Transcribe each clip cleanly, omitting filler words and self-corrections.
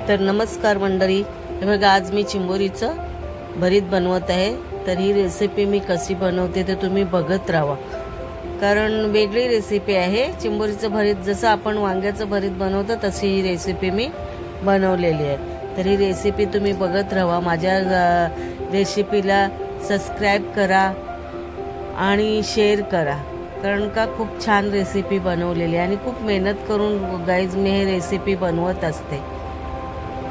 तर नमस्कार मंडळी, हे बघा आज मी चिंबोरीचं भरीत बनवत आहे। तर ही रेसिपी मी कशी बनवते ते तुम्ही बघत राहा, कारण वेगळी रेसिपी आहे। चिंबोरीचं भरीत जसं आपण वांग्याचं भरीत बनवतो तशी ही रेसिपी मी बनवलेली आहे। तर ही रेसिपी तुम्ही बघत राहा। माझ्या रेसिपीला सबस्क्राइब करा आणि शेअर करा, कारण का खूप छान रेसिपी बनवलेली आहे आणि खूप मेहनत करून गाईज मी हे रेसिपी बनवत असते।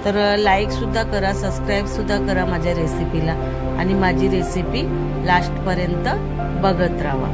तर लाईक सुद्धा करा, सबस्क्राइब सुद्धा करा माझ्या रेसिपीला आणि माझी रेसिपी लास्ट पर्यंत बघत राहा।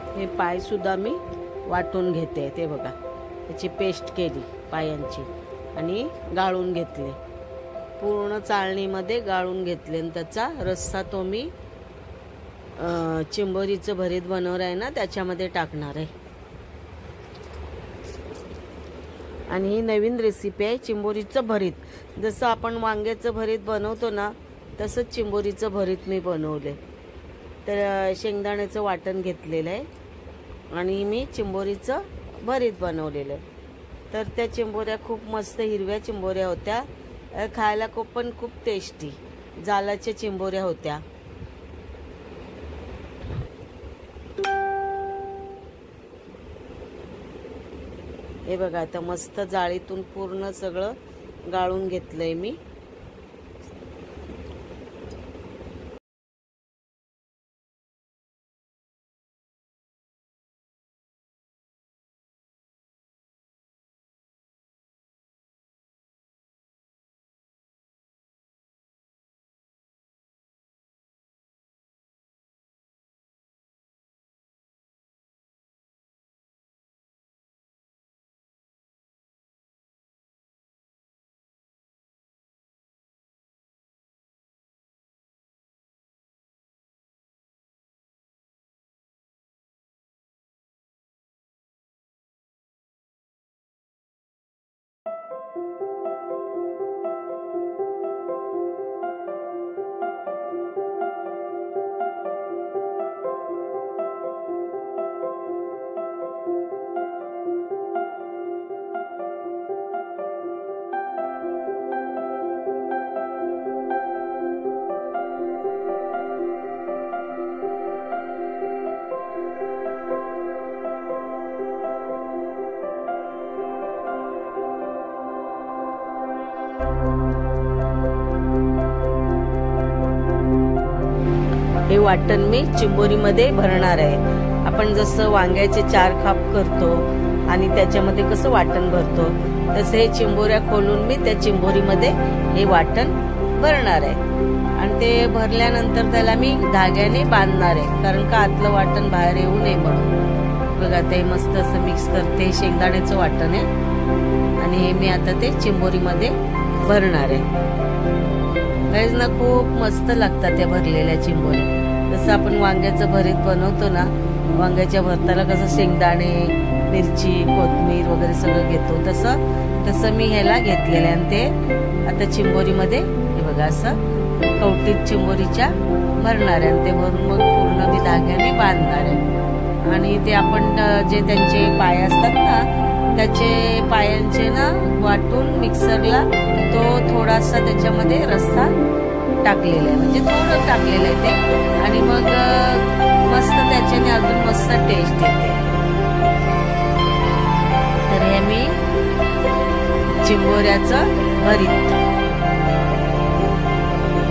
हे पाय सुद्धा मी वाटून घेते, ते बघा त्याची पेस्ट केली पायांची आणि गाळून घेतले, पूर्ण चाळणीमध्ये गाळून घेतले आणि त्याचा रस्सा तो मी चिंबोरीचं भरीत बनवणार आहे ना त्याच्यामध्ये टाकणार आहे। आणि ही नवीन रेसिपी आहे चिंबोरीचं भरीत। जसं आपण वांग्याचं भरीत बनवतो ना तसंच चिंबोरीचं भरीत मी बनवले। तर शेंगदाण्याचं वाटण घेतलेलं आहे आणि मी चिंबोरीचं भरीत बनवलेलं आहे। तर त्या चिंबोऱ्या खूप मस्त हिरव्या चिंबोऱ्या होत्या, खायला खूप टेस्टी जालाच्या चिंबोऱ्या होत्या। हे बघा आता मस्त जाळीतून पूर्ण सगळं गाळून घेतलंय मी। हे वाटण मी चिंबोरीमध्ये भरणार आहे। आपण जसं वांग्याचे 4 खाप करतो आणि त्याच्यामध्ये कसं वाटण भरतो तसे हे चिंबोऱ्या खोलून मी त्या चिंबोरीमध्ये हे वाटण भरणार आहे। आणि ते भरल्यानंतर त्याला मी धाग्याने बांधणार आहे, कारण का आतलं वाटण बाहेर येऊ नये म्हणून। बघा ते मस्त असं मिक्स करते, शेंगदाण्याचं वाटण आहे आणि हे मी आता ते चिंबोरीमध्ये भरणार आहे। गाईज ना खूप मस्त लागतात त्या भरलेल्या चिंबोऱ्या। जसं आपण वांग्याचं भरीत बनवतो ना, वांग्याच्या भरताला कसं शेंगदाणे मिरची कोथिंबीर वगैरे सगळं घेतो तसं मी ह्याला घेतलेलं आहे. आणि ते आता चिंबोरीमध्ये हे बघा असं कवटीत चिंबोरीच्या भरणार आहे. आणि ते भरून मग पूर्ण मी धाग्याने बांधणार आहे. आणि ते आपण जे त्यांचे पाय असतात ना त्याचे पायांचे ना वाटून मिक्सरला तो थोडासा त्याच्यामध्ये रस्सा टाकलेला आहे, म्हणजे थोडं टाकलेलं आहे ते. आणि मग मस्त त्याच्याने अजून मस्त टेस्ट येते. तर हे मी चिंबोऱ्याचं भरीत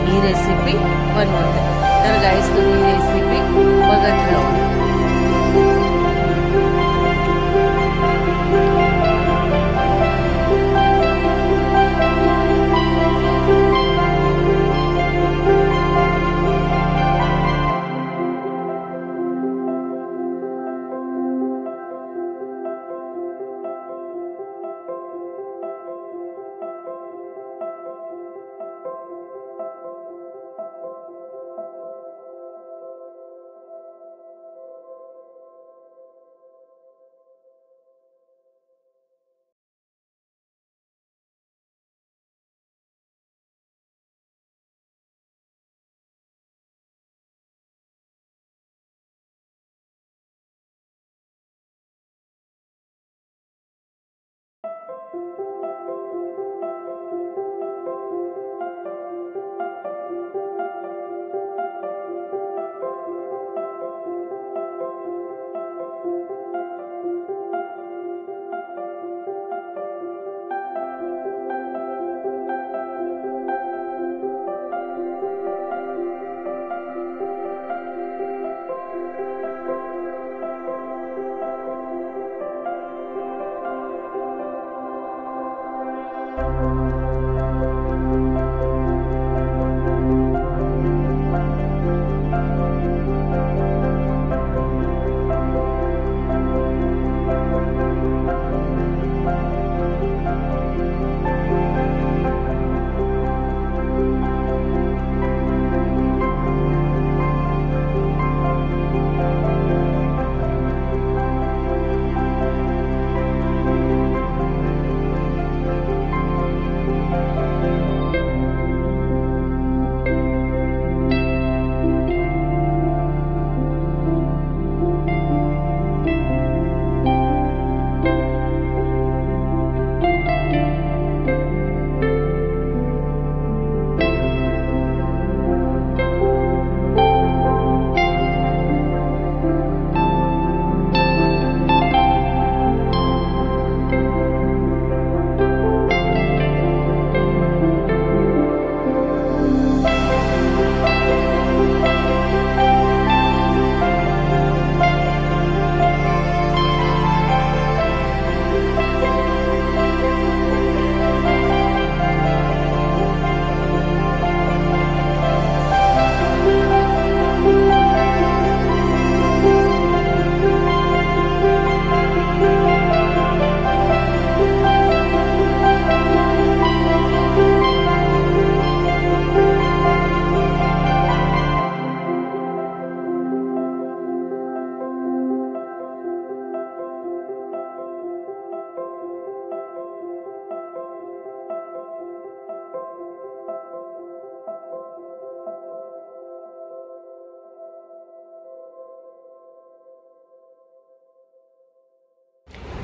ही रेसिपी बनवते. तर गाईस तुम्ही रेसिपी बघत राहा.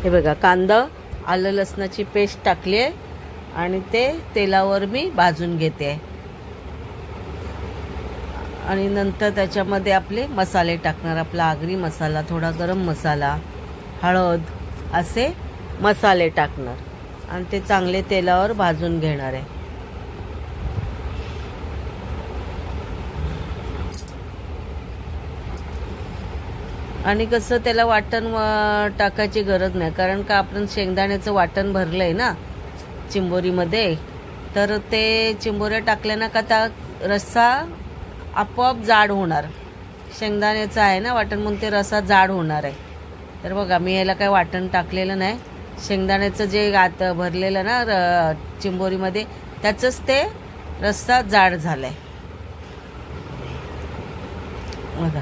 हे बघा कांदा आलं लसणाची पेस्ट टाकली आहे आणि ते तेलावर मी भाजून घेते आहे. आणि नंतर त्याच्यामध्ये आपले मसाले टाकणार. आपला आगरी मसाला, थोडा गरम मसाला, हळद असे मसाले टाकणार आणि ते चांगले तेलावर भाजून घेणार आहे. आणि कसं त्याला वाटण टाकायची गरज नाही, कारण का आपण शेंगदाण्याचं वाटण भरलंय ना चिंबोरीमध्ये, तर ते चिंबोऱ्या टाकल्यानं का त्या रस्सा आपोआप जाड होणार. शेंगदाण्याचं आहे ना वाटण म्हणून ते रस्सा जाड होणार आहे. तर बघा मी याला काही वाटण टाकलेलं नाही. शेंगदाण्याचं जे आत भरलेलं ना चिंबोरीमध्ये त्याचंच ते रस्सा जाड झालाय बघा.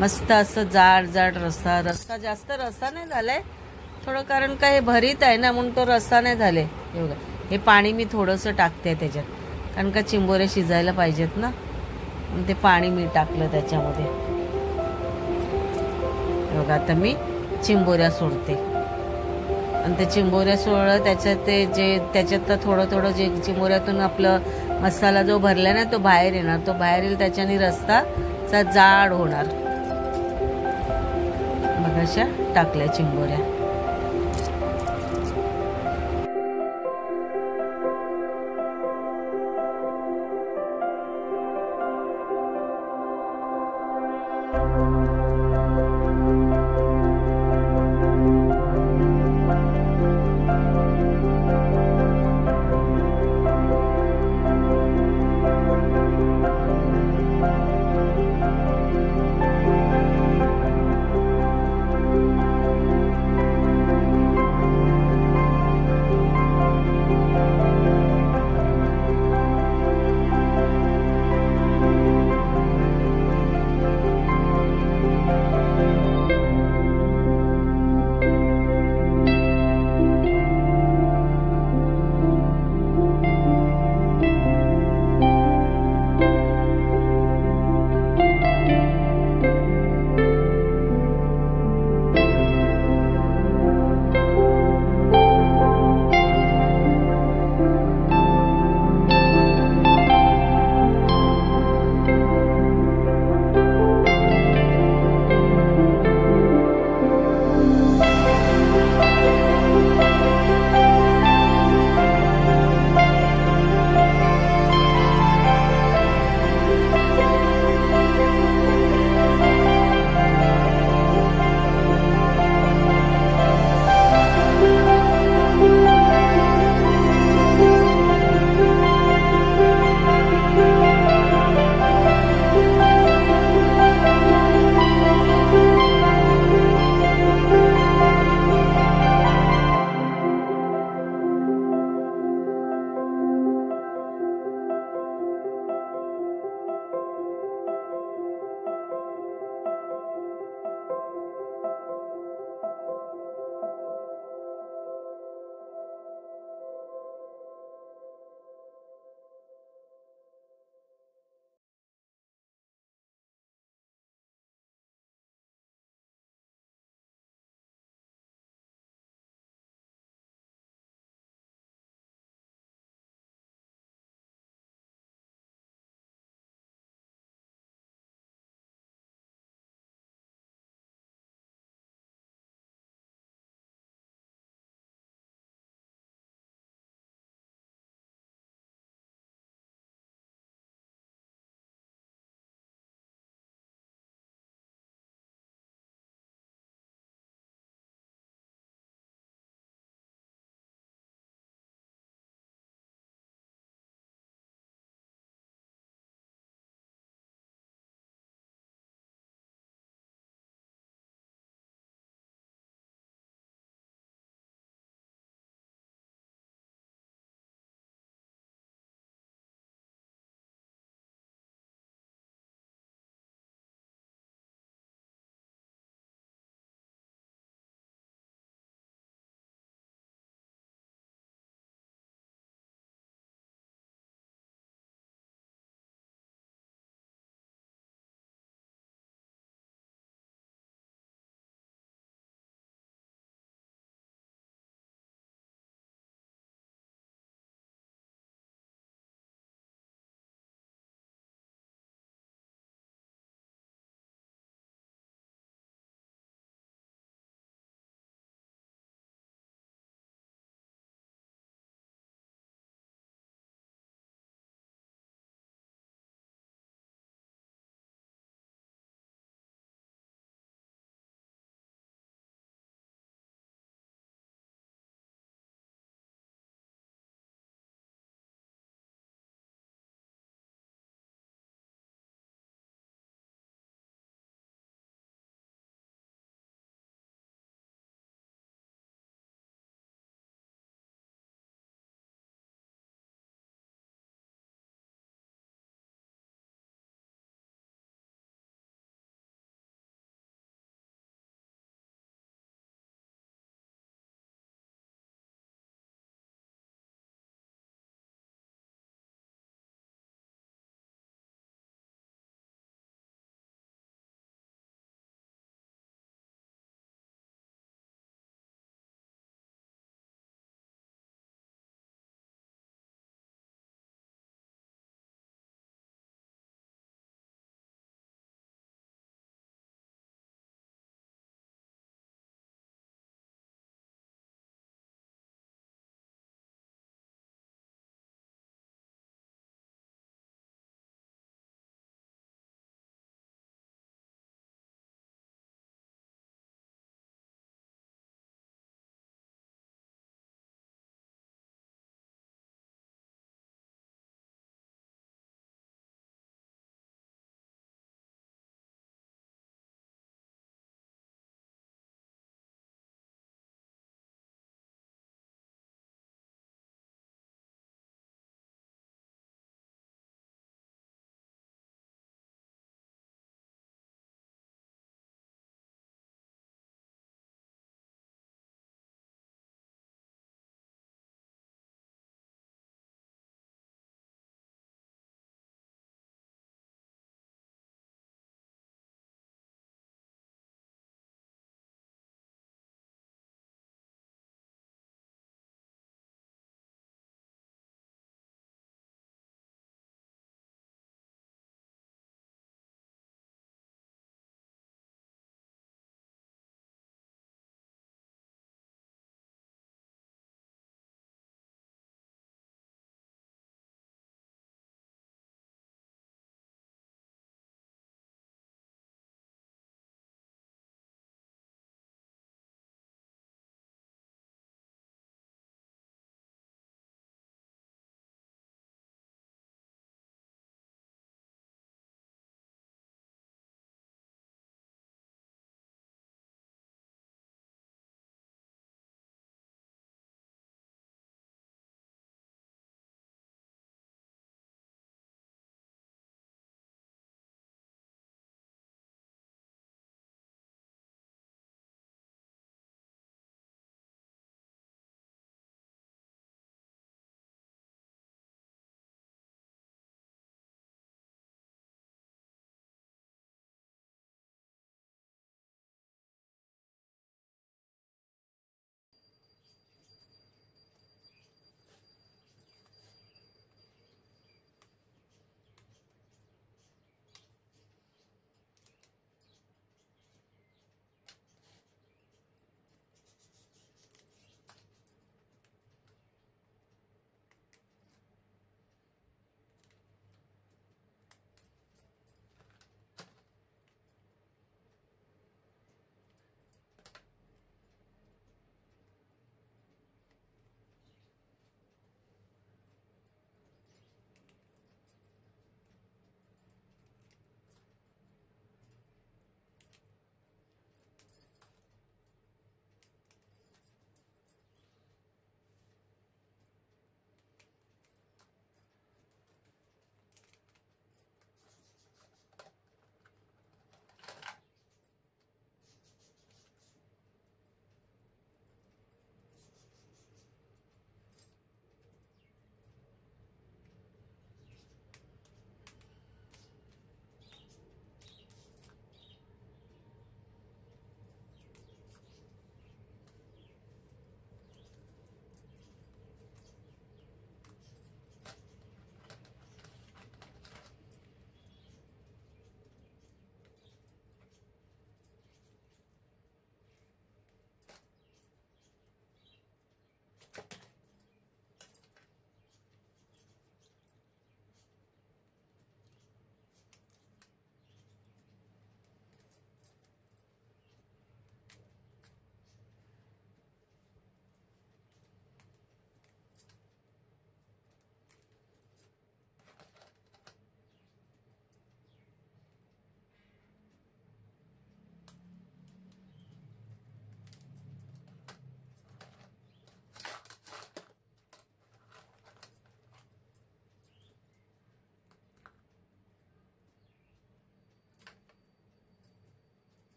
मस्त असं जाड जाड रस्सा जास्त रस्सा नाही झालाय थोडं, कारण का हे भरीत आहे ना म्हणून तो रस्सा नाही झाले. हे बघा, हे पाणी मी थोडंसं टाकते त्याच्यात, कारण का चिंबोऱ्या शिजायला पाहिजेत ना, ते पाणी मी टाकलं त्याच्यामध्ये. बघा आता मी चिंबोऱ्या सोडते आणि ते चिंबोऱ्या सोडलं त्याच्यात थोडं थोडं जे चिंबोऱ्यातून आपलं मसाला जो भरला ना तो बाहेर येणार, तो बाहेर येईल, त्याच्याने रस्सा जाड होणार. बघा अशा टाकल्या चिंबोऱ्या.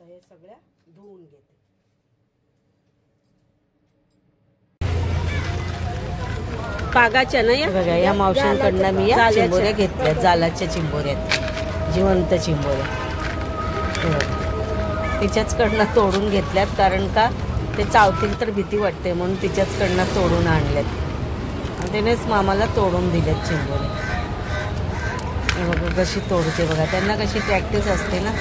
आता हे सगळ्या धुवून घेते. पागाच्या ना या बघा, या मावशींकडनं मी या चिंबोऱ्या घेतल्या, जालाच्या चिंबोऱ्यात, जिवंत चिंबोऱ्या. तिच्याचकडनं तोडून घेतल्यात, कारण का ते चावतील तर भीती वाटते म्हणून तिच्याचकडनं तोडून आणल्यात. त्यानेच मामाला तोडून दिल्यात चिंबोऱ्या. बघा कशी तोडते बघा, त्यांना कशी प्रॅक्टिस असते ना.